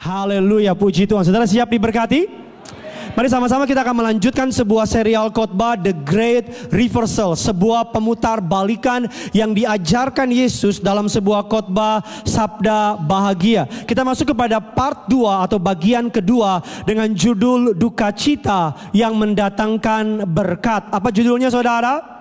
Haleluya, puji Tuhan. Saudara siap diberkati? Mari sama-sama kita akan melanjutkan sebuah serial khotbah The Great Reversal, sebuah pemutar balikan yang diajarkan Yesus dalam sebuah khotbah Sabda Bahagia. Kita masuk kepada part 2 atau bagian kedua dengan judul Duka Cita yang mendatangkan berkat. Apa judulnya saudara?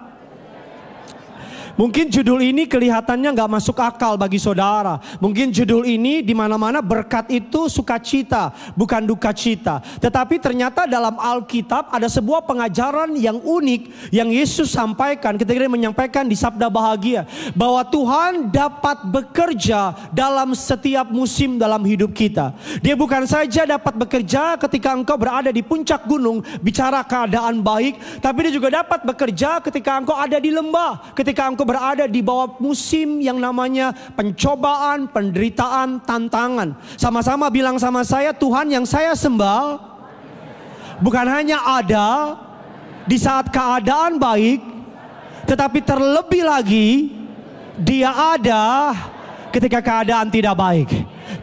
Mungkin judul ini kelihatannya nggak masuk akal bagi saudara. Mungkin judul ini di mana-mana berkat itu sukacita, bukan duka cita. Tetapi ternyata dalam Alkitab ada sebuah pengajaran yang unik yang Yesus sampaikan ketika dia menyampaikan di Sabda Bahagia, bahwa Tuhan dapat bekerja dalam setiap musim dalam hidup kita. Dia bukan saja dapat bekerja ketika engkau berada di puncak gunung bicara keadaan baik, tapi dia juga dapat bekerja ketika engkau ada di lembah, ketika engkau berada di bawah musim yang namanya pencobaan, penderitaan, tantangan. Sama-sama bilang sama saya, Tuhan yang saya sembah bukan hanya ada di saat keadaan baik, tetapi terlebih lagi Dia ada ketika keadaan tidak baik.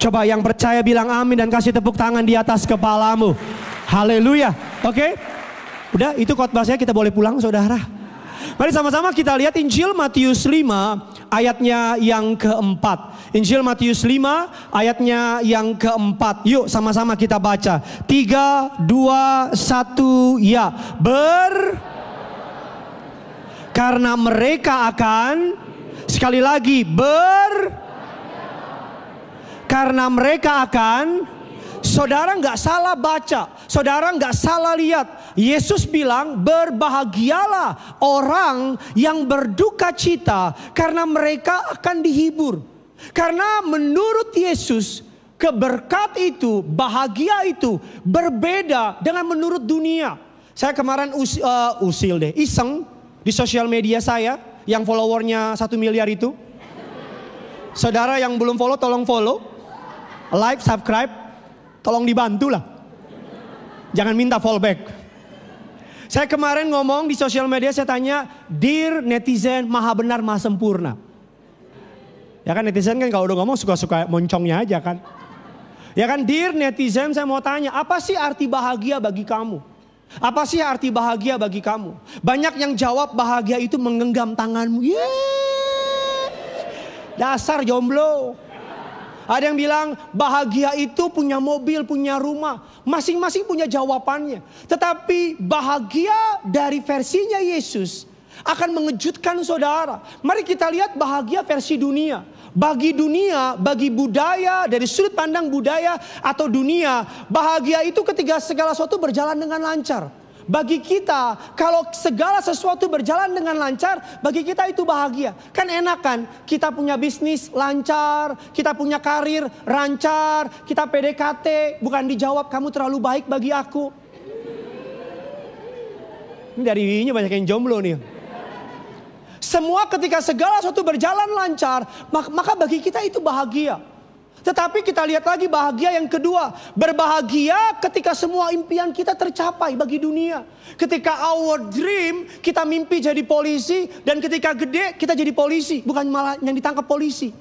Coba yang percaya bilang amin dan kasih tepuk tangan di atas kepalamu. Haleluya. Oke? Udah, itu khotbah saya, kita boleh pulang saudara. Mari sama-sama kita lihat Injil Matius 5 ayatnya yang keempat. Injil Matius 5 ayatnya yang keempat. Yuk sama-sama kita baca. 3, 2, 1 ya. Karena mereka akan, sekali lagi, karena mereka akan. Saudara nggak salah baca, saudara nggak salah lihat. Yesus bilang berbahagialah orang yang berduka cita karena mereka akan dihibur. Karena menurut Yesus keberkat itu, bahagia itu berbeda dengan menurut dunia. Saya kemarin iseng di sosial media saya yang followernya 1 miliar itu. Saudara yang belum follow tolong follow, like, subscribe. Tolong dibantu lah. Jangan minta fallback. Saya kemarin ngomong di sosial media, saya tanya, Dear netizen maha benar maha sempurna. Ya kan netizen kan kalau udah ngomong suka-suka moncongnya aja kan. Ya kan, Dear netizen saya mau tanya, apa sih arti bahagia bagi kamu? Apa sih arti bahagia bagi kamu? Banyak yang jawab bahagia itu menggenggam tanganmu. Yeay, dasar jomblo. Ada yang bilang bahagia itu punya mobil, punya rumah. Masing-masing punya jawabannya. Tetapi bahagia dari versinya Yesus akan mengejutkan saudara. Mari kita lihat bahagia versi dunia. Bagi dunia, bagi budaya, dari sudut pandang budaya atau dunia, bahagia itu ketika segala sesuatu berjalan dengan lancar. Bagi kita, kalau segala sesuatu berjalan dengan lancar, bagi kita itu bahagia. Kan enak kan, kita punya bisnis lancar, kita punya karir lancar, kita PDKT, bukan dijawab kamu terlalu baik bagi aku. Ini dari ini banyak yang jomblo nih. Semua ketika segala sesuatu berjalan lancar, maka bagi kita itu bahagia. Tetapi kita lihat lagi bahagia yang kedua. Berbahagia ketika semua impian kita tercapai bagi dunia. Ketika our dream, kita mimpi jadi polisi. Dan ketika gede kita jadi polisi, bukan malah yang ditangkap polisi.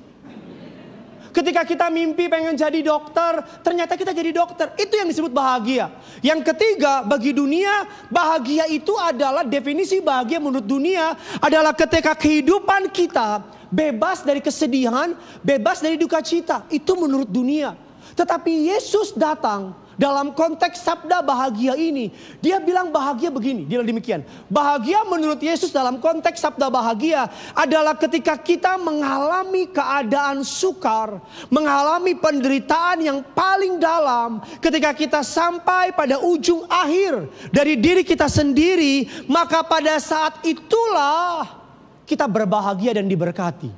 Ketika kita mimpi pengen jadi dokter, ternyata kita jadi dokter. Itu yang disebut bahagia. Yang ketiga, bagi dunia, bahagia itu adalah, definisi bahagia menurut dunia adalah ketika kehidupan kita bebas dari kesedihan, bebas dari duka cita. Itu menurut dunia. Tetapi Yesus datang dalam konteks sabda bahagia ini. Dia bilang bahagia begini, dia bilang demikian. Bahagia menurut Yesus dalam konteks sabda bahagia adalah ketika kita mengalami keadaan sukar, mengalami penderitaan yang paling dalam. Ketika kita sampai pada ujung akhir dari diri kita sendiri, maka pada saat itulah kita berbahagia dan diberkati.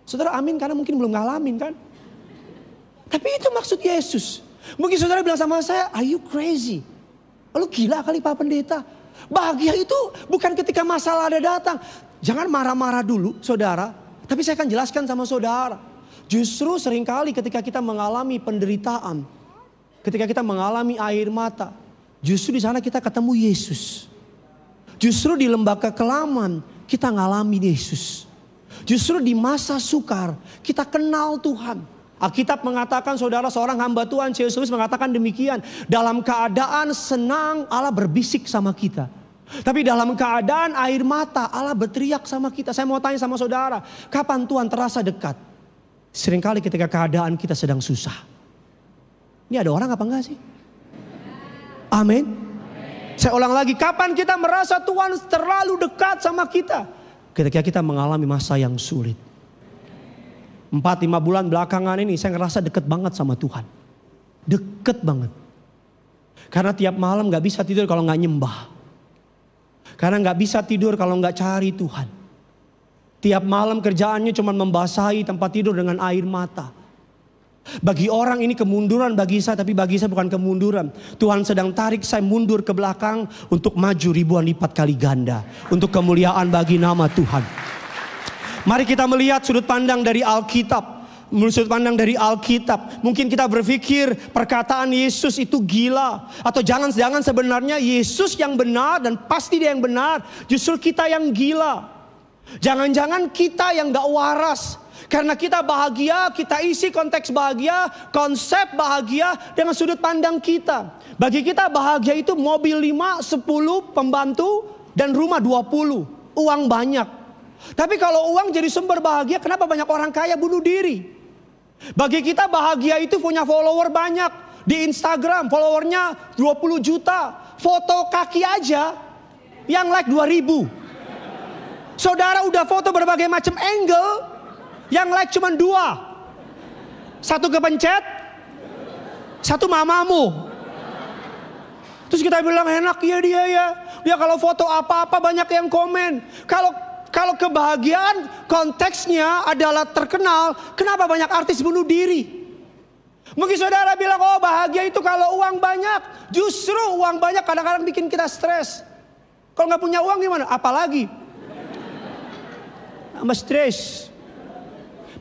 Saudara amin, karena mungkin belum ngalamin kan. Tapi itu maksud Yesus. Mungkin saudara bilang sama saya, are you crazy? Lu gila kali Pak Pendeta. Bahagia itu bukan ketika masalah ada datang. Jangan marah-marah dulu saudara. Tapi saya akan jelaskan sama saudara. Justru seringkali ketika kita mengalami penderitaan, ketika kita mengalami air mata, justru di sana kita ketemu Yesus. Justru di lembah kekelaman kita ngalami Yesus. Justru di masa sukar kita kenal Tuhan. Alkitab mengatakan saudara, seorang hamba Tuhan C.S. Lewis mengatakan demikian. Dalam keadaan senang Allah berbisik sama kita. Tapi dalam keadaan air mata Allah berteriak sama kita. Saya mau tanya sama saudara, kapan Tuhan terasa dekat? Seringkali ketika keadaan kita sedang susah. Ini ada orang apa enggak sih? Amin. Saya ulang lagi, kapan kita merasa Tuhan terlalu dekat sama kita? Ketika kita mengalami masa yang sulit. 4-5 bulan belakangan ini saya ngerasa deket banget sama Tuhan. Deket banget. Karena tiap malam gak bisa tidur kalau gak nyembah. Karena gak bisa tidur kalau gak cari Tuhan. Tiap malam kerjaannya cuma membasahi tempat tidur dengan air mata. Bagi orang ini kemunduran bagi saya, tapi bagi saya bukan kemunduran. Tuhan sedang tarik saya mundur ke belakang untuk maju ribuan lipat kali ganda. Untuk kemuliaan bagi nama Tuhan. Mari kita melihat sudut pandang dari Alkitab. Sudut pandang dari Alkitab. Mungkin kita berpikir perkataan Yesus itu gila. Atau jangan-jangan sebenarnya Yesus yang benar dan pasti dia yang benar. Justru kita yang gila. Jangan-jangan kita yang gak waras. Karena kita bahagia, kita isi konteks bahagia, konsep bahagia dengan sudut pandang kita. Bagi kita bahagia itu mobil 5, 10, pembantu, dan rumah 20. Uang banyak. Tapi kalau uang jadi sumber bahagia, kenapa banyak orang kaya bunuh diri? Bagi kita bahagia itu punya follower banyak. Di Instagram followernya 20 juta. Foto kaki aja yang like 2000. Saudara udah foto berbagai macam angle, yang like cuma 2. Satu kepencet, satu mamamu. Terus kita bilang enak ya dia ya. Dia kalau foto apa-apa banyak yang komen. Kalau kebahagiaan konteksnya adalah terkenal, kenapa banyak artis bunuh diri? Mungkin saudara bilang, oh bahagia itu kalau uang banyak. Justru uang banyak kadang-kadang bikin kita stres. Kalau nggak punya uang gimana? Apalagi? Tambah stres.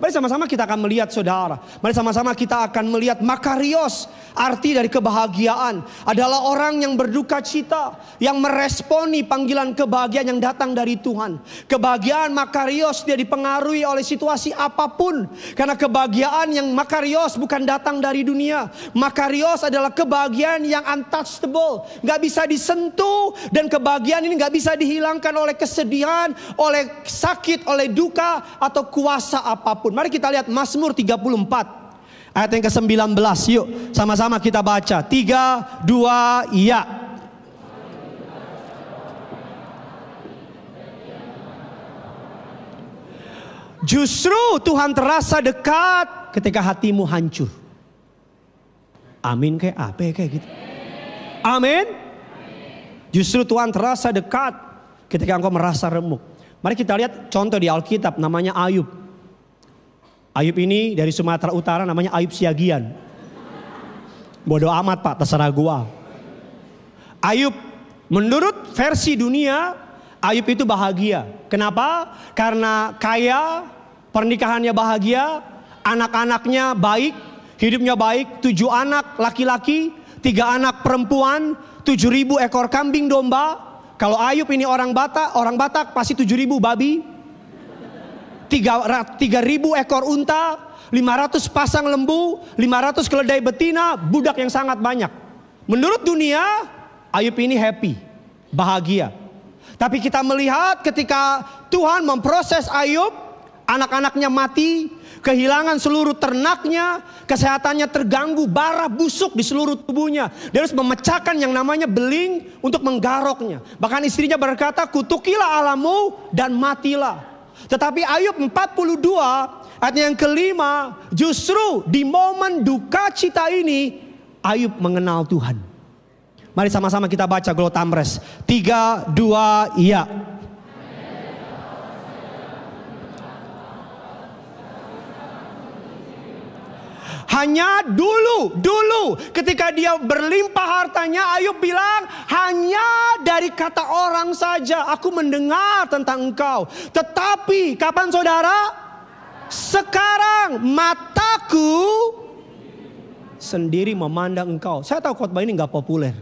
Mari sama-sama kita akan melihat saudara. Mari sama-sama kita akan melihat makarios. Arti dari kebahagiaan adalah orang yang berduka cita, yang meresponi panggilan kebahagiaan yang datang dari Tuhan. Kebahagiaan makarios dia dipengaruhi oleh situasi apapun. Karena kebahagiaan yang makarios bukan datang dari dunia. Makarios adalah kebahagiaan yang untouchable, gak bisa disentuh. Dan kebahagiaan ini gak bisa dihilangkan oleh kesedihan, oleh sakit, oleh duka, atau kuasa apapun. Mari kita lihat Mazmur 34. Ayat yang ke-19, yuk sama-sama kita baca. 3, 2, ya. Justru Tuhan terasa dekat ketika hatimu hancur. Amin kayak apa kayak gitu. Amin. Justru Tuhan terasa dekat ketika engkau merasa remuk. Mari kita lihat contoh di Alkitab namanya Ayub. Ayub ini dari Sumatera Utara namanya Ayub Siagian. Bodoh amat pak, terserah gua. Ayub menurut versi dunia, Ayub itu bahagia. Kenapa? Karena kaya, pernikahannya bahagia, anak-anaknya baik, hidupnya baik, 7 anak laki-laki, 3 anak perempuan, 7.000 ekor kambing domba. Kalau Ayub ini orang Batak pasti 7.000 babi. 3.000 ekor unta, 500 pasang lembu, 500 keledai betina, budak yang sangat banyak. Menurut dunia, Ayub ini happy, bahagia. Tapi kita melihat ketika Tuhan memproses Ayub, anak-anaknya mati, kehilangan seluruh ternaknya, kesehatannya terganggu, bara busuk di seluruh tubuhnya. Dia harus memecahkan yang namanya beling untuk menggaroknya. Bahkan istrinya berkata, kutukilah Allahmu dan matilah. Tetapi Ayub 42 ayat yang kelima, justru di momen duka cita ini Ayub mengenal Tuhan. Mari sama-sama kita baca Glotamres 3, 2, ya. Hanya dulu ketika dia berlimpah hartanya, Ayub bilang, hanya dari kata orang saja aku mendengar tentang engkau. Tetapi kapan saudara? Sekarang mataku sendiri memandang engkau. Saya tahu khotbah ini gak populer.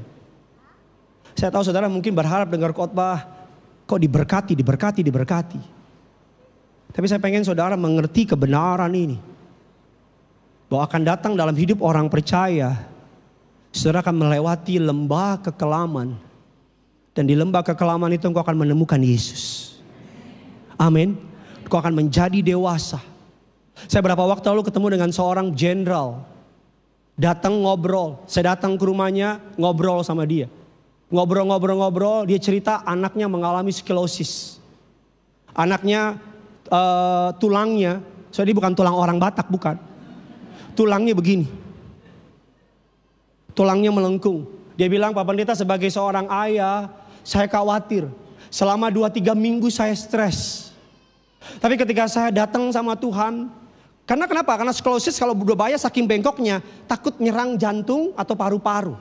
Saya tahu saudara mungkin berharap dengar khotbah kok diberkati. Tapi saya pengen saudara mengerti kebenaran ini. bahwa akan datang dalam hidup orang percaya, saudara akan melewati lembah kekelaman. Dan di lembah kekelaman itu engkau akan menemukan Yesus. Amin. Engkau akan menjadi dewasa. Saya berapa waktu lalu ketemu dengan seorang jenderal. Datang ngobrol. Saya datang ke rumahnya ngobrol sama dia. Ngobrol, dia cerita anaknya mengalami sklerosis. Anaknya tulangnya, soalnya dia bukan tulang orang Batak, bukan. Tulangnya begini. Tulangnya melengkung. Dia bilang, Pak Pendeta sebagai seorang ayah, saya khawatir. Selama 2-3 minggu saya stres. Tapi ketika saya datang sama Tuhan, karena kenapa? Karena sklerosis kalau udah bahaya saking bengkoknya, takut nyerang jantung atau paru-paru.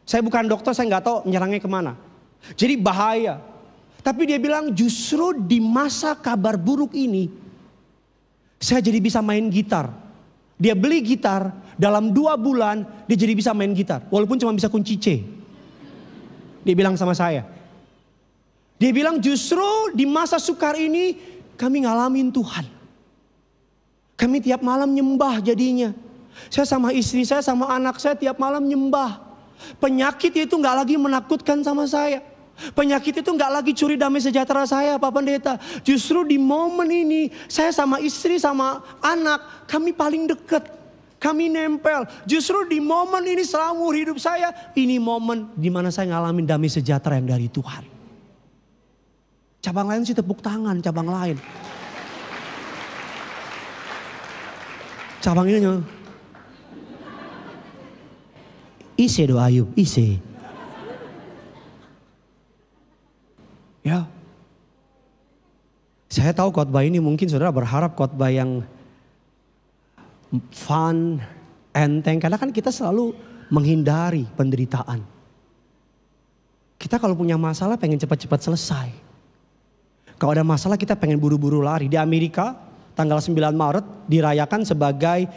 Saya bukan dokter, saya nggak tahu nyerangnya kemana. Jadi bahaya. Tapi dia bilang justru di masa kabar buruk ini, saya jadi bisa main gitar. Dia beli gitar, dalam 2 bulan dia jadi bisa main gitar. Walaupun cuma bisa kunci C. Dia bilang sama saya. Dia bilang justru di masa sukar ini kami ngalamin Tuhan. Kami tiap malam nyembah jadinya. Saya sama istri saya, sama anak saya tiap malam nyembah. Penyakit itu gak lagi menakutkan sama saya. Penyakit itu gak lagi curi damai sejahtera saya, Pak Pendeta. Justru di momen ini saya sama istri sama anak kami paling dekat. Kami nempel. Justru di momen ini selama hidup saya, ini momen di mana saya ngalamin damai sejahtera yang dari Tuhan. Cabang lain sih tepuk tangan, cabang lain. Cabang ini ise doa Ayub, ise. Ya. Saya tahu khotbah ini mungkin saudara berharap khotbah yang fun, enteng. Karena kan kita selalu menghindari penderitaan. Kita kalau punya masalah pengen cepat-cepat selesai. Kalau ada masalah kita pengen buru-buru lari. Di Amerika tanggal 9 Maret dirayakan sebagai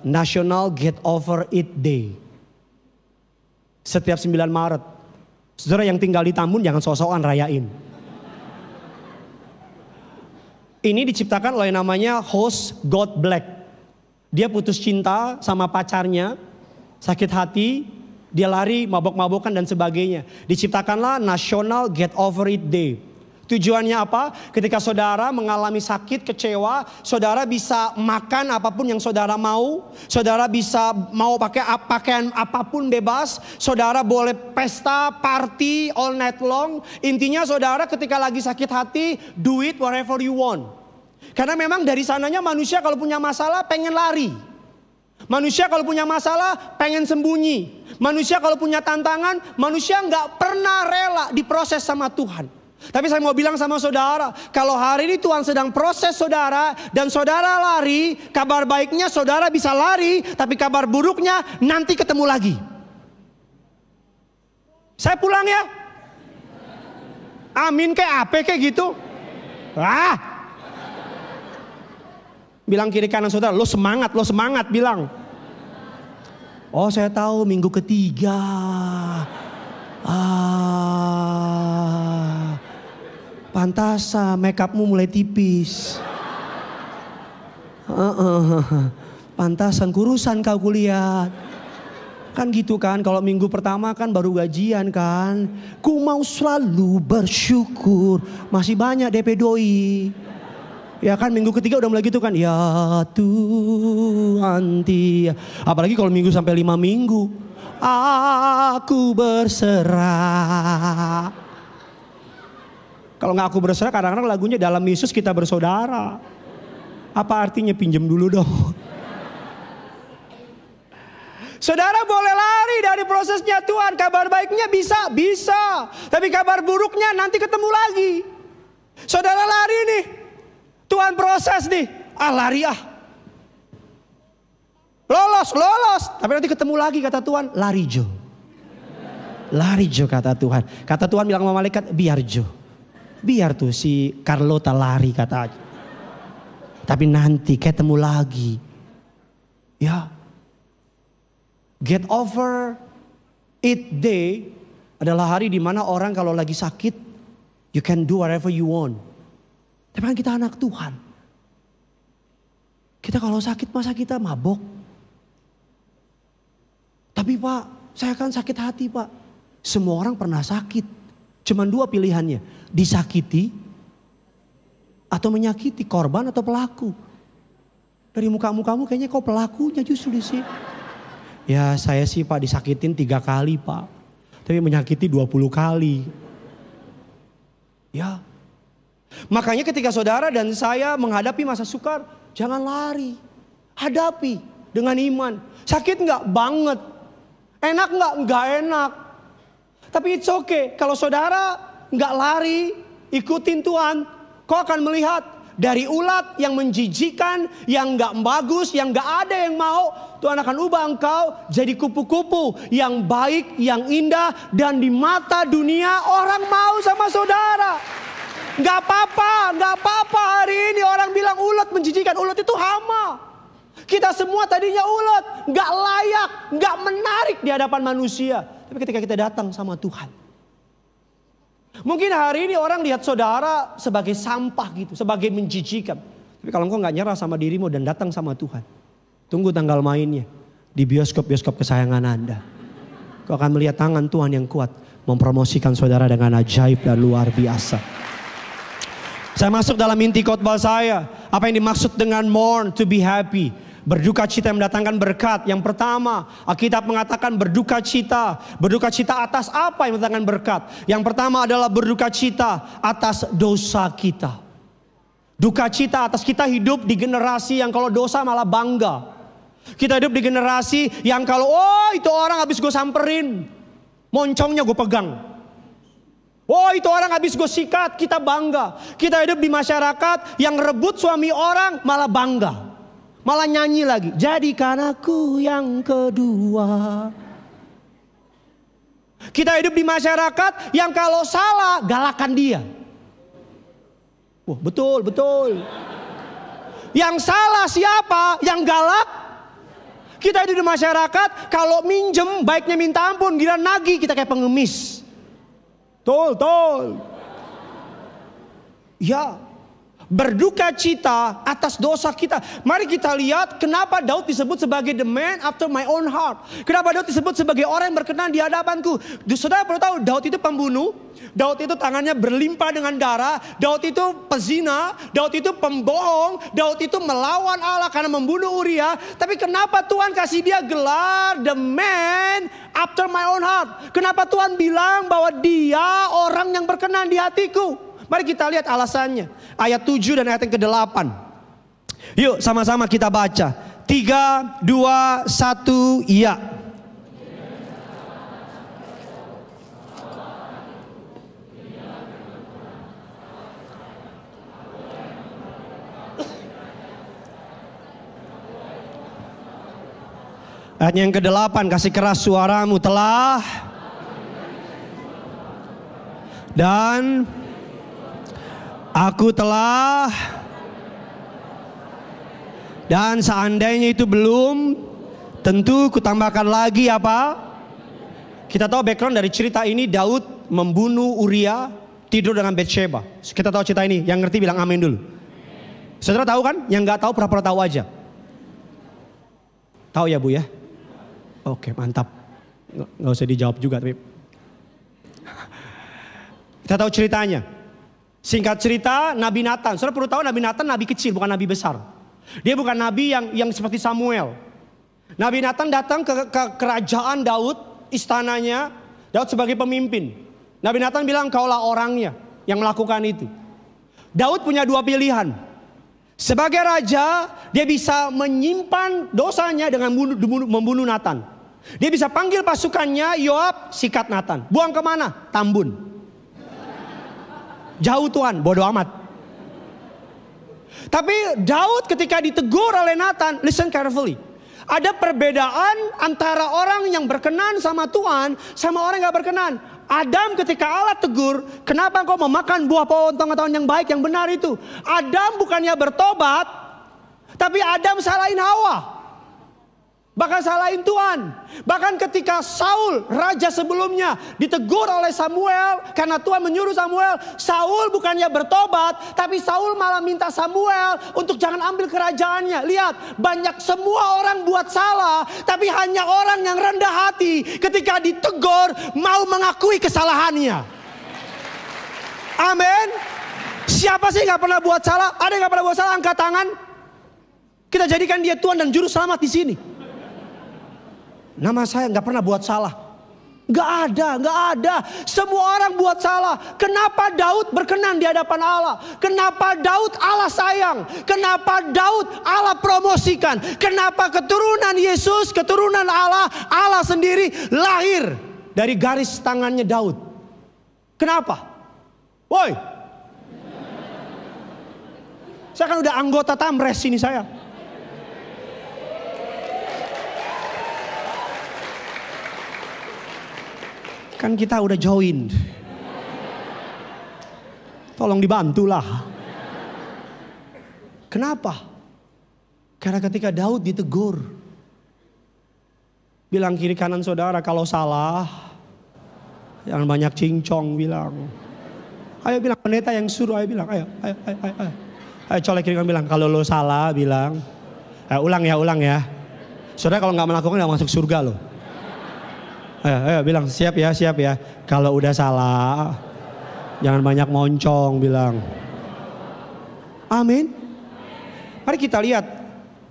National Get Over It Day. Setiap 9 Maret. Saudara yang tinggal di Tambun jangan sok-sokan rayain. Ini diciptakan oleh namanya host God Black. Dia putus cinta sama pacarnya, sakit hati, dia lari mabok-mabokan dan sebagainya. Diciptakanlah National Get Over It Day. Tujuannya apa? Ketika saudara mengalami sakit, kecewa, saudara bisa makan apapun yang saudara mau. Saudara bisa mau pakai pakaian apapun bebas. Saudara boleh pesta, party all night long. Intinya saudara ketika lagi sakit hati, do it whatever you want. Karena memang dari sananya manusia kalau punya masalah pengen lari. Manusia kalau punya masalah pengen sembunyi. Manusia kalau punya tantangan, manusia nggak pernah rela diproses sama Tuhan. Tapi saya mau bilang sama saudara, kalau hari ini Tuhan sedang proses saudara dan saudara lari, kabar baiknya saudara bisa lari, tapi kabar buruknya nanti ketemu lagi. Saya pulang ya. Amin kayak apa kayak gitu. Bilang kiri kanan saudara, lo semangat bilang. Oh saya tahu minggu ketiga. Pantasan make upmu mulai tipis. Pantasan kurusan kau kulihat. Kan gitu kan, kalau minggu pertama kan baru gajian kan. Ku mau selalu bersyukur. Masih banyak DP doi. Ya kan minggu ketiga udah mulai gitu kan. Ya Tuhan dia. Apalagi kalau minggu sampai 5 minggu. Aku berserah. Kalau nggak aku berserah, kadang-kadang lagunya dalam Yesus kita bersaudara. Apa artinya pinjam dulu dong. Saudara boleh lari dari prosesnya Tuhan. Kabar baiknya bisa. Tapi kabar buruknya nanti ketemu lagi. Saudara lari nih. Tuhan proses nih. Lari Lolos. Tapi nanti ketemu lagi kata Tuhan. Lari Jo kata Tuhan. Kata Tuhan bilang sama malaikat, biar Jo. Biar tuh si Carlota lari kata aja. Tapi nanti ketemu lagi. Ya. Get Over It Day adalah hari dimana orang kalau lagi sakit, you can do whatever you want. Tapi kan kita anak Tuhan. Kita kalau sakit masa kita mabok? Tapi Pak, saya kan sakit hati Pak. Semua orang pernah sakit. Cuman 2 pilihannya. Disakiti atau menyakiti, korban atau pelaku. Dari muka-mukamu kayaknya kau pelakunya justru di sini. Ya saya sih Pak disakitin 3 kali Pak. Tapi menyakiti 20 kali. Ya. Makanya ketika saudara dan saya menghadapi masa sukar, jangan lari. Hadapi dengan iman. Sakit enggak? Banget. Enak enggak? Enggak enak. Tapi it's okay. Kalau saudara enggak lari, ikutin Tuhan, kau akan melihat dari ulat yang menjijikan, yang enggak bagus, yang enggak ada yang mau, Tuhan akan ubah engkau jadi kupu-kupu yang baik, yang indah, dan di mata dunia orang mau sama saudara. Enggak apa-apa hari ini orang bilang ulat menjijikan, ulat itu hama. Kita semua tadinya ulat, enggak layak, enggak menarik di hadapan manusia. Tapi ketika kita datang sama Tuhan, mungkin hari ini orang lihat saudara sebagai sampah gitu, sebagai menjijikan. Tapi kalau engkau gak nyerah sama dirimu dan datang sama Tuhan, tunggu tanggal mainnya di bioskop-bioskop kesayangan Anda. Kau akan melihat tangan Tuhan yang kuat mempromosikan saudara dengan ajaib dan luar biasa. Saya masuk dalam inti khotbah saya. Apa yang dimaksud dengan mourn, to be happy. Berduka cita yang mendatangkan berkat. Yang pertama, Alkitab mengatakan berduka cita. Berduka cita atas apa yang mendatangkan berkat? Yang pertama adalah berduka cita atas dosa kita. Duka cita atas kita hidup di generasi yang kalau dosa malah bangga. Kita hidup di generasi yang kalau itu orang habis gue samperin, moncongnya gue pegang. Itu orang habis gue sikat, kita bangga. Kita hidup di masyarakat yang rebut suami orang malah bangga. Malah nyanyi lagi, jadikan aku yang kedua. Kita hidup di masyarakat yang kalau salah galakan dia. Wah, betul. Yang salah siapa? Yang galak. Kita hidup di masyarakat kalau minjem baiknya minta ampun, gila nagih kita kayak pengemis. Tol. Ya. Berduka cita atas dosa kita. Mari kita lihat kenapa Daud disebut sebagai the man after my own heart. Kenapa Daud disebut sebagai orang yang berkenan di hadapanku. Saudara perlu tahu, Daud itu pembunuh. Daud itu tangannya berlimpah dengan darah. Daud itu pezina. Daud itu pembohong. Daud itu melawan Allah karena membunuh Uria. Tapi kenapa Tuhan kasih dia gelar the man after my own heart? Kenapa Tuhan bilang bahwa dia orang yang berkenan di hatiku? Mari kita lihat alasannya. Ayat 7 dan ayat yang ke-8. Yuk sama-sama kita baca. 3, 2, 1, iya. Ayat yang ke-8, kasih keras suaramu, telah dan aku telah, dan seandainya itu belum, tentu kutambahkan lagi apa? Kita tahu background dari cerita ini, Daud membunuh Uria, tidur dengan Bathsheba. Kita tahu cerita ini, yang ngerti bilang amin dulu. Saudara tahu kan? Yang gak tahu pura-pura tahu aja. Tahu ya Bu ya? Oke, mantap. Gak usah dijawab juga tapi. Kita tahu ceritanya. Singkat cerita, Nabi Nathan. Saudara perlu tahu Nabi Nathan nabi kecil, bukan nabi besar. Dia bukan nabi yang seperti Samuel. Nabi Nathan datang ke kerajaan Daud, istananya. Daud sebagai pemimpin. Nabi Nathan bilang, kaulah orangnya yang melakukan itu. Daud punya 2 pilihan. Sebagai raja, dia bisa menyimpan dosanya dengan membunuh Nathan. Dia bisa panggil pasukannya, Yoab, sikat Nathan. Buang kemana? Tambun. Jauh Tuhan, bodoh amat. Tapi Daud ketika ditegur oleh Nathan, listen carefully. Ada perbedaan antara orang yang berkenan sama Tuhan sama orang yang gak berkenan. Adam ketika Allah tegur, kenapa kau memakan buah pohon yang baik yang benar itu? Adam bukannya bertobat, tapi Adam salahin Hawa. Bahkan salahin Tuhan. Bahkan ketika Saul, raja sebelumnya, ditegur oleh Samuel karena Tuhan menyuruh Samuel, Saul bukannya bertobat, tapi Saul malah minta Samuel untuk jangan ambil kerajaannya. Lihat, banyak semua orang buat salah, tapi hanya orang yang rendah hati ketika ditegur mau mengakui kesalahannya. Amin. Siapa sih nggak pernah buat salah? Ada yang nggak pernah buat salah? Angkat tangan. Kita jadikan dia Tuhan dan Juru Selamat di sini. Nama saya nggak pernah buat salah. Nggak ada. Semua orang buat salah. Kenapa Daud berkenan di hadapan Allah? Kenapa Daud Allah sayang? Kenapa Daud Allah promosikan? Kenapa keturunan Yesus, keturunan Allah sendiri lahir dari garis tangannya Daud? Kenapa? Woi, saya kan udah anggota Tamres ini saya. Kan kita udah join. Tolong dibantulah. Kenapa? Karena ketika Daud ditegur, bilang kiri kanan saudara kalau salah, jangan banyak cincong bilang. Ayo bilang, pendeta yang suruh, ayo bilang, ayo. Ayo colek kiri kanan bilang, kalau lo salah bilang, ulang ya. Saudara kalau nggak melakukan nggak masuk surga loh. Ayo bilang siap ya. Kalau udah salah, jangan banyak moncong bilang. Amin. Mari kita lihat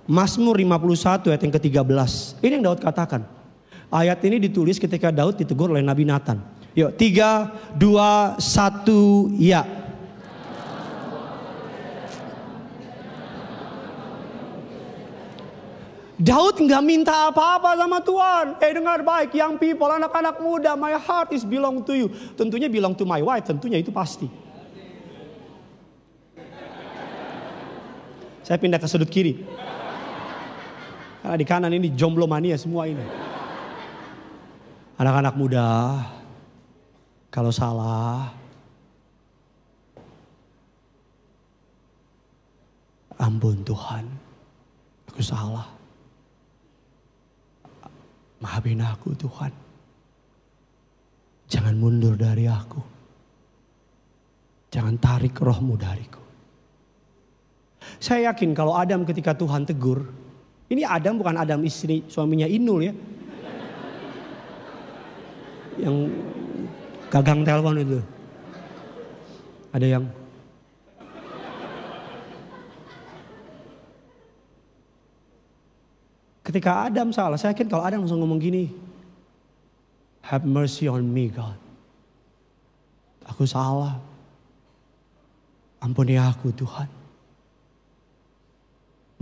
Mazmur 51 ayat yang ke-13. Ini yang Daud katakan. Ayat ini ditulis ketika Daud ditegur oleh Nabi Nathan. Yuk 3, 2, 1 ya. Daud nggak minta apa-apa sama Tuhan. Dengar baik, young people, anak-anak muda, my heart is belong to you. Tentunya belong to my wife, tentunya itu pasti. Saya pindah ke sudut kiri. Karena di kanan ini jomblo mania semua ini. Anak-anak muda, kalau salah, ampun Tuhan, aku salah. Maafin aku Tuhan. Jangan mundur dari aku. Jangan tarik rohmu dariku. Saya yakin kalau Adam ketika Tuhan tegur. Ini Adam bukan Adam istri suaminya Inul ya. Yang gagang telepon itu. Ada yang ketika Adam salah, saya yakin kalau Adam langsung ngomong gini, have mercy on me God. Aku salah. Ampuni aku Tuhan.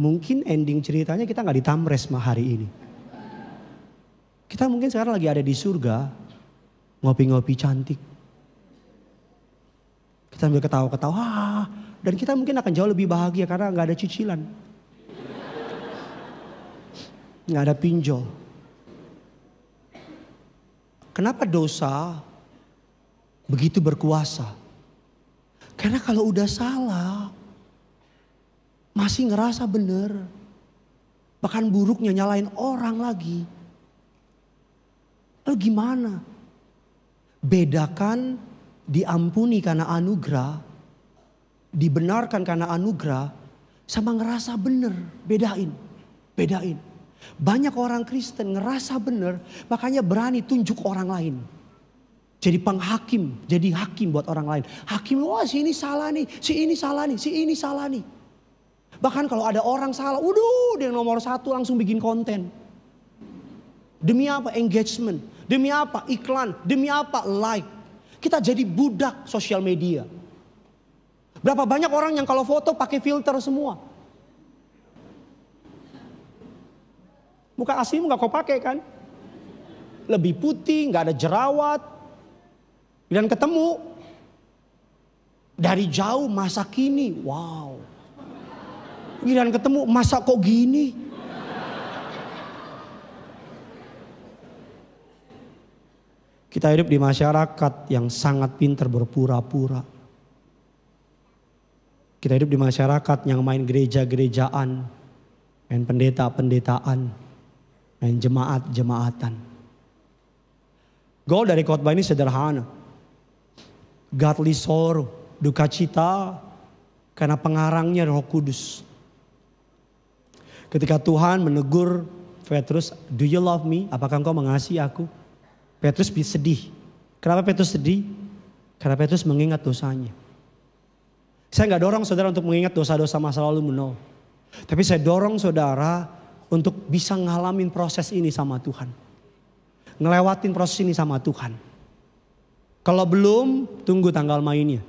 Mungkin ending ceritanya kita gak di Tamres hari ini. Kita mungkin sekarang lagi ada di surga, ngopi-ngopi cantik. Kita sambil ketawa-ketawa, dan kita mungkin akan jauh lebih bahagia karena gak ada cicilan. Nggak ada pinjol. Kenapa dosa begitu berkuasa? Karena kalau udah salah, masih ngerasa bener. Bahkan buruknya nyalain orang lagi. Lalu gimana? Bedakan diampuni karena anugerah, dibenarkan karena anugerah, sama ngerasa bener. Bedain. Banyak orang Kristen ngerasa benar, makanya berani tunjuk orang lain. Jadi penghakim, jadi hakim buat orang lain. Hakim, wah si ini salah nih, si ini salah nih. Bahkan kalau ada orang salah, dia nomor 1 langsung bikin konten. Demi apa? Engagement. Demi apa? Iklan. Demi apa? Like. Kita jadi budak sosial media. Berapa banyak orang yang kalau foto pakai filter semua. Muka aslimu gak kau pakai kan? Lebih putih, gak ada jerawat. Dan ketemu. Dari jauh masa kini. Wow. Dan ketemu masa kok gini. Kita hidup di masyarakat yang sangat pintar berpura-pura. Kita hidup di masyarakat yang main gereja-gerejaan. Main pendeta-pendetaan. dan jemaat-jemaatan. Goal dari khotbah ini sederhana. Godly sorrow, duka cita karena pengarangnya Roh Kudus. Ketika Tuhan menegur Petrus, "Do you love me? Apakah engkau mengasihi aku?" Petrus sedih. Kenapa Petrus sedih? Karena Petrus mengingat dosanya. Saya nggak dorong saudara untuk mengingat dosa-dosa masa lalu, no. Tapi saya dorong saudara untuk bisa ngalamin proses ini sama Tuhan. Ngelewatin proses ini sama Tuhan. Kalau belum, tunggu tanggal mainnya.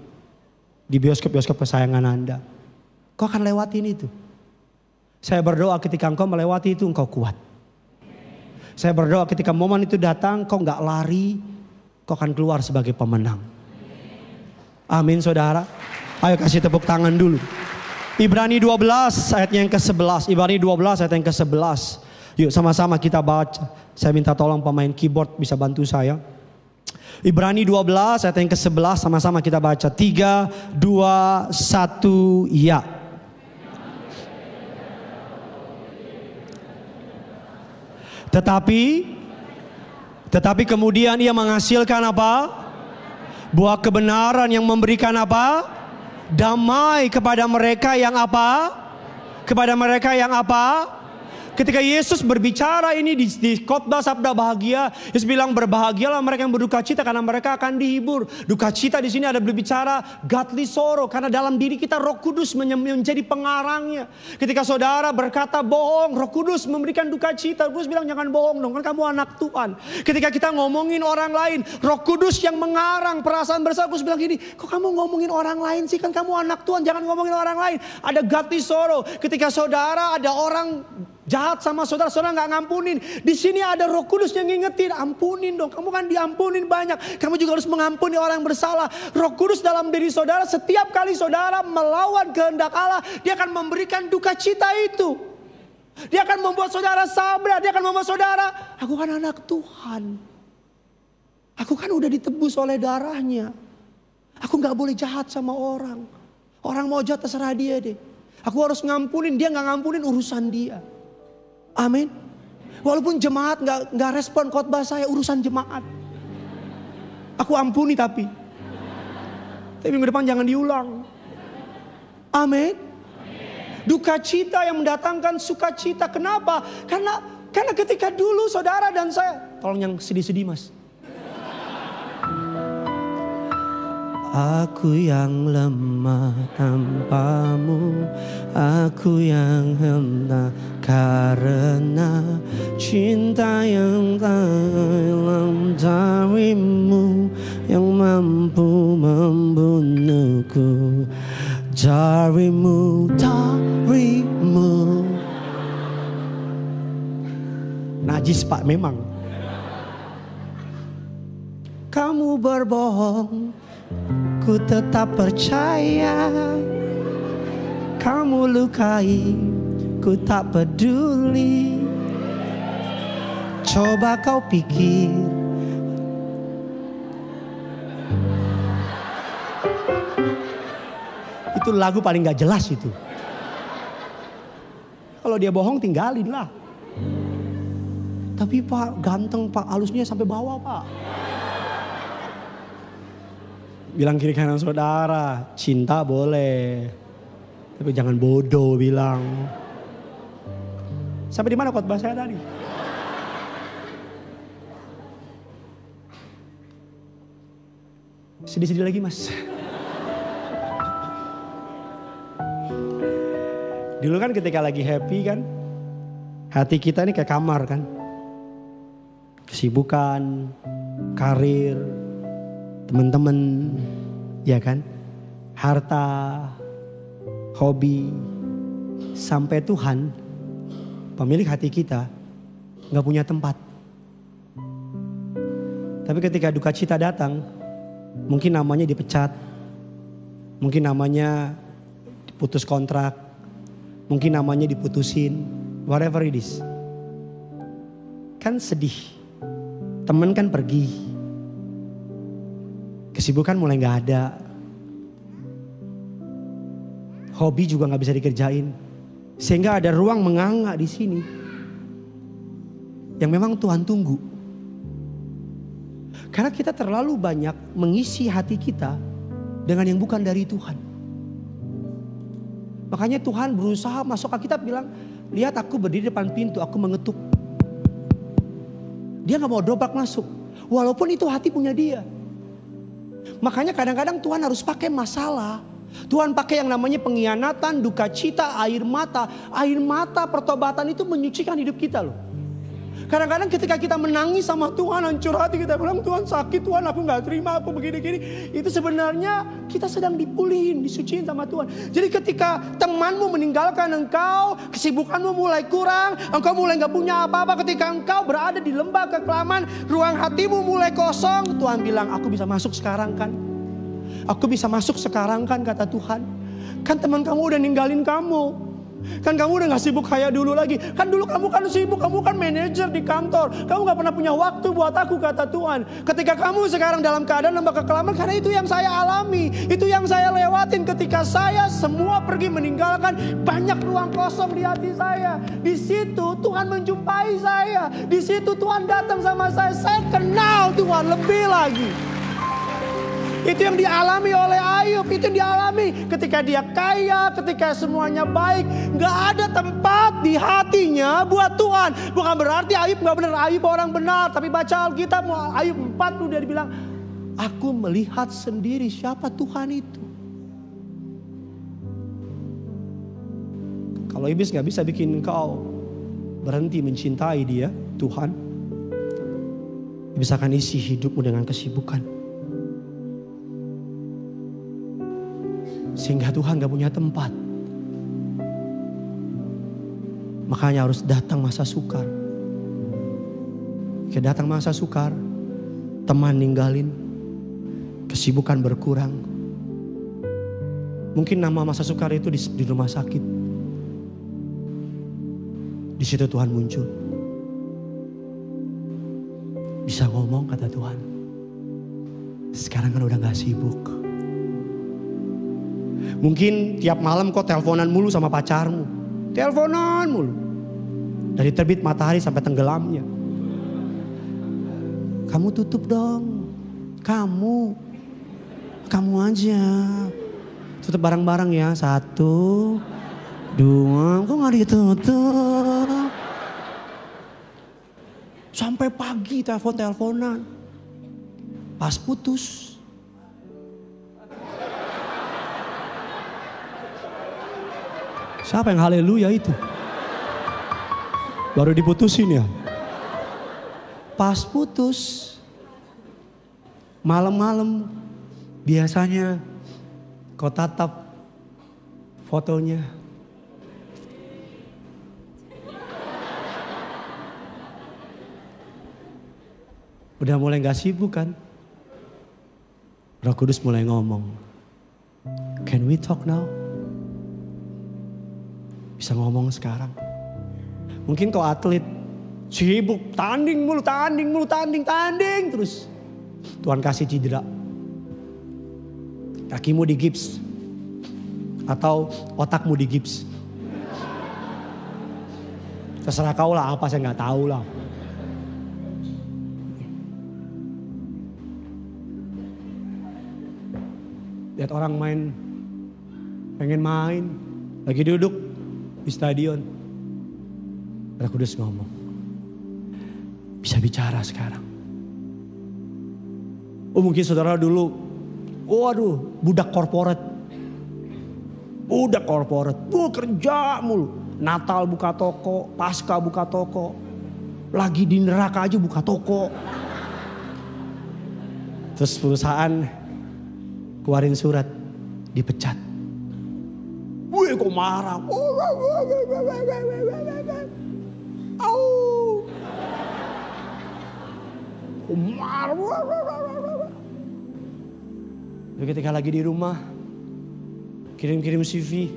Di bioskop-bioskop kesayangan Anda. Kau akan lewatin itu. Saya berdoa ketika engkau melewati itu, engkau kuat. Saya berdoa ketika momen itu datang, kau nggak lari, kau akan keluar sebagai pemenang. Amin saudara. Ayo kasih tepuk tangan dulu. Ibrani 12 ayatnya yang ke-11. Ibrani 12 ayat yang ke-11. Yuk sama-sama kita baca. Saya minta tolong pemain keyboard bisa bantu saya. Ibrani 12 ayat yang ke-11 sama-sama kita baca. 3, 2, 1 ya. Tetapi kemudian ia menghasilkan apa? Buah kebenaran yang memberikan apa? Damai kepada mereka yang apa? Kepada mereka yang apa? Ketika Yesus berbicara ini di khotbah sabda bahagia, Yesus bilang berbahagialah mereka yang berduka cita karena mereka akan dihibur. Duka cita di sini ada berbicara godly sorrow karena dalam diri kita Roh Kudus menjadi pengarangnya. Ketika saudara berkata bohong, Roh Kudus memberikan duka cita. Roh Kudus bilang jangan bohong dong, kan kamu anak Tuhan. Ketika kita ngomongin orang lain, Roh Kudus yang mengarang perasaan bersalah. Roh Kudus bilang gini, kok kamu ngomongin orang lain sih, kan kamu anak Tuhan, jangan ngomongin orang lain. Ada godly sorrow. Ketika saudara ada orang jahat sama saudara, saudara nggak ngampunin. Di sini ada Roh Kudus yang ngingetin, ampunin dong. Kamu kan diampunin banyak. Kamu juga harus mengampuni orang yang bersalah. Roh Kudus dalam diri saudara, setiap kali saudara melawan kehendak Allah, dia akan memberikan duka cita itu. Dia akan membuat saudara sabar. Dia akan membuat saudara, aku kan anak Tuhan. Aku kan udah ditebus oleh darahnya. Aku nggak boleh jahat sama orang. Orang mau jahat terserah dia deh. Aku harus ngampunin, dia nggak ngampunin urusan dia. Amin. Walaupun jemaat nggak respon khotbah saya, urusan jemaat. Aku ampuni tapi minggu depan jangan diulang. Amin. Duka cita yang mendatangkan sukacita. Kenapa? Karena ketika dulu saudara dan saya, tolong yang sedih-sedih mas. Aku yang lemah tanpamu, aku yang hina karena cinta yang tak hilang darimu, yang mampu membunuhku. Darimu. Najis pak memang. Kamu berbohong, ku tetap percaya. Kamu lukai, ku tak peduli. Coba kau pikir, itu lagu paling gak jelas itu. Kalau dia bohong tinggalin lah. Tapi pak ganteng pak, halusnya sampai bawah pak. Bilang kiri kanan saudara, cinta boleh, tapi jangan bodoh bilang. Sampai di mana khotbah saya tadi? Sedih-sedih lagi mas. Dulu kan ketika lagi happy kan, hati kita ini kayak kamar kan. Kesibukan, karir, teman-teman, ya kan, harta, hobi, sampai Tuhan, pemilik hati kita, nggak punya tempat. Tapi ketika duka cita datang, mungkin namanya dipecat, mungkin namanya diputus kontrak, mungkin namanya diputusin, whatever it is, kan sedih. Teman kan pergi. Kesibukan mulai gak ada. Hobi juga gak bisa dikerjain. Sehingga ada ruang menganga di sini. yang memang Tuhan tunggu. Karena kita terlalu banyak mengisi hati kita dengan yang bukan dari Tuhan. Makanya Tuhan berusaha masuk Alkitab bilang, lihat aku berdiri depan pintu, aku mengetuk. Dia gak mau dobrak masuk. Walaupun itu hati punya dia. Makanya kadang-kadang Tuhan harus pakai masalah. Tuhan pakai yang namanya pengkhianatan, duka cita, air mata. Air mata pertobatan itu menyucikan hidup kita loh. Kadang-kadang ketika kita menangis sama Tuhan, hancur hati, kita bilang Tuhan sakit, Tuhan aku gak terima, aku begini-gini. Itu sebenarnya kita sedang dipulihin, disuciin sama Tuhan. Jadi ketika temanmu meninggalkan engkau, kesibukanmu mulai kurang, engkau mulai gak punya apa-apa. Ketika engkau berada di lembah kekelaman, ruang hatimu mulai kosong. Tuhan bilang aku bisa masuk sekarang kan. Aku bisa masuk sekarang kan, kata Tuhan. Kan teman kamu udah ninggalin kamu. Kan kamu udah gak sibuk kayak dulu lagi. Kan dulu kamu kan sibuk, kamu kan manajer di kantor. Kamu gak pernah punya waktu buat aku, kata Tuhan. Ketika kamu sekarang dalam keadaan lembah kekelaman, karena itu yang saya alami, itu yang saya lewatin. Ketika saya semua pergi meninggalkan, banyak ruang kosong di hati saya. Di situ Tuhan menjumpai saya. Di situ Tuhan datang sama saya. Saya kenal Tuhan lebih lagi. Itu yang dialami oleh Ayub, itu yang dialami ketika dia kaya, ketika semuanya baik. Gak ada tempat di hatinya buat Tuhan. Bukan berarti Ayub gak benar, Ayub orang benar. Tapi baca Alkitab, Ayub 40 dia bilang, aku melihat sendiri siapa Tuhan itu. Kalau iblis gak bisa bikin kau berhenti mencintai dia, Tuhan, bisa akan isi hidupmu dengan kesibukan. Sehingga Tuhan gak punya tempat. Makanya harus datang masa sukar. Ketika datang masa sukar, teman ninggalin, kesibukan berkurang. Mungkin nama masa sukar itu di rumah sakit. Di situ Tuhan muncul. Bisa ngomong, kata Tuhan. Sekarang kan udah gak sibuk. Mungkin tiap malam kau teleponan mulu sama pacarmu. Teleponan mulu. Dari terbit matahari sampai tenggelamnya. Kamu tutup dong. Kamu aja. Tutup bareng-bareng ya. 1, 2. Kok gak ditutup? Sampai pagi teleponan. Pas putus. Siapa yang haleluya itu? Baru diputusin ya. Pas putus, malam-malam biasanya kau tatap fotonya. Udah mulai gak sibuk kan? Roh Kudus mulai ngomong. Can we talk now? Bisa ngomong sekarang. Mungkin kau atlet, sibuk, tanding mulu terus. Tuhan kasih cedera. Kakimu digips. Atau otakmu digips. Terserah kau lah, apa saya gak tahu lah. Lihat orang pengen main, lagi duduk di stadion. Roh Kudus ngomong, bisa bicara sekarang. Oh mungkin saudara dulu, budak korporat. Kerja mulu. Natal buka toko, Pasca buka toko. Lagi di neraka aja buka toko. Terus perusahaan keluarin surat, dipecat. Gue kok marah. Ketika lagi di rumah, kirim-kirim CV,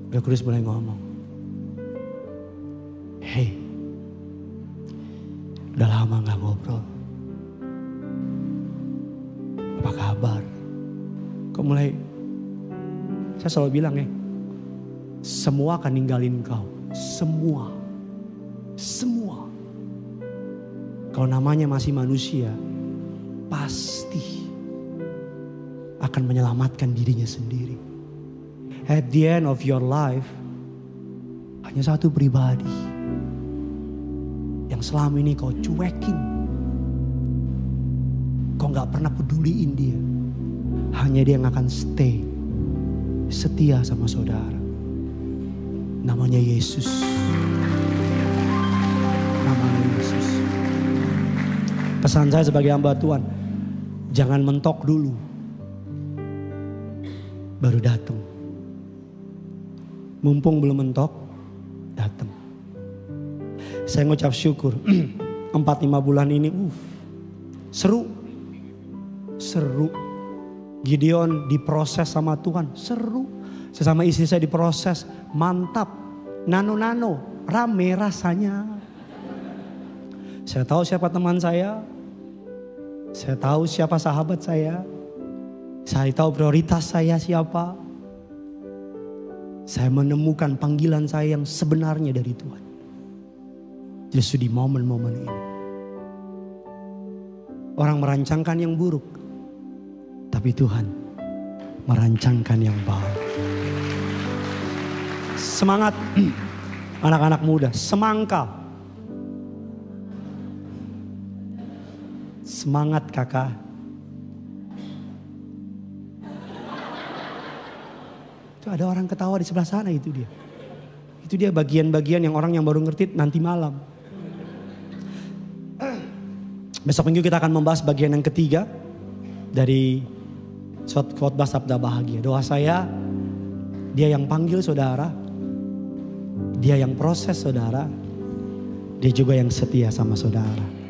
Roh Kudus mulai ngomong. Hey, udah lama gak ngobrol. Apa kabar? Kok mulai, saya selalu bilang ya, semua akan ninggalin kau. Semua. Kalau namanya masih manusia, pasti akan menyelamatkan dirinya sendiri. At the end of your life, hanya satu pribadi yang selama ini kau cuekin. Kau gak pernah peduliin dia. Hanya dia yang akan stay setia sama saudara. Namanya Yesus. Namanya Yesus. Pesan saya sebagai hamba Tuhan, jangan mentok dulu, baru datang. Mumpung belum mentok, datang. Saya ngucap syukur 4-5 bulan ini seru. Gideon diproses sama Tuhan, seru. Sesama istri saya diproses, mantap. Nano, rame rasanya. Saya tahu siapa teman saya tahu siapa sahabat saya tahu prioritas saya siapa. Saya menemukan panggilan saya yang sebenarnya dari Tuhan. Justru di momen-momen ini. Orang merancangkan yang buruk, tapi Tuhan merancangkan yang baik. Semangat anak-anak muda, semangka. Semangat kakak. Itu ada orang ketawa di sebelah sana, itu dia. Itu dia bagian-bagian yang orang yang baru ngerti nanti malam. Besok minggu kita akan membahas bagian yang ketiga dari khotbah Sabda Bahagia. Doa saya, dia yang panggil saudara, dia yang proses saudara, dia juga yang setia sama saudara.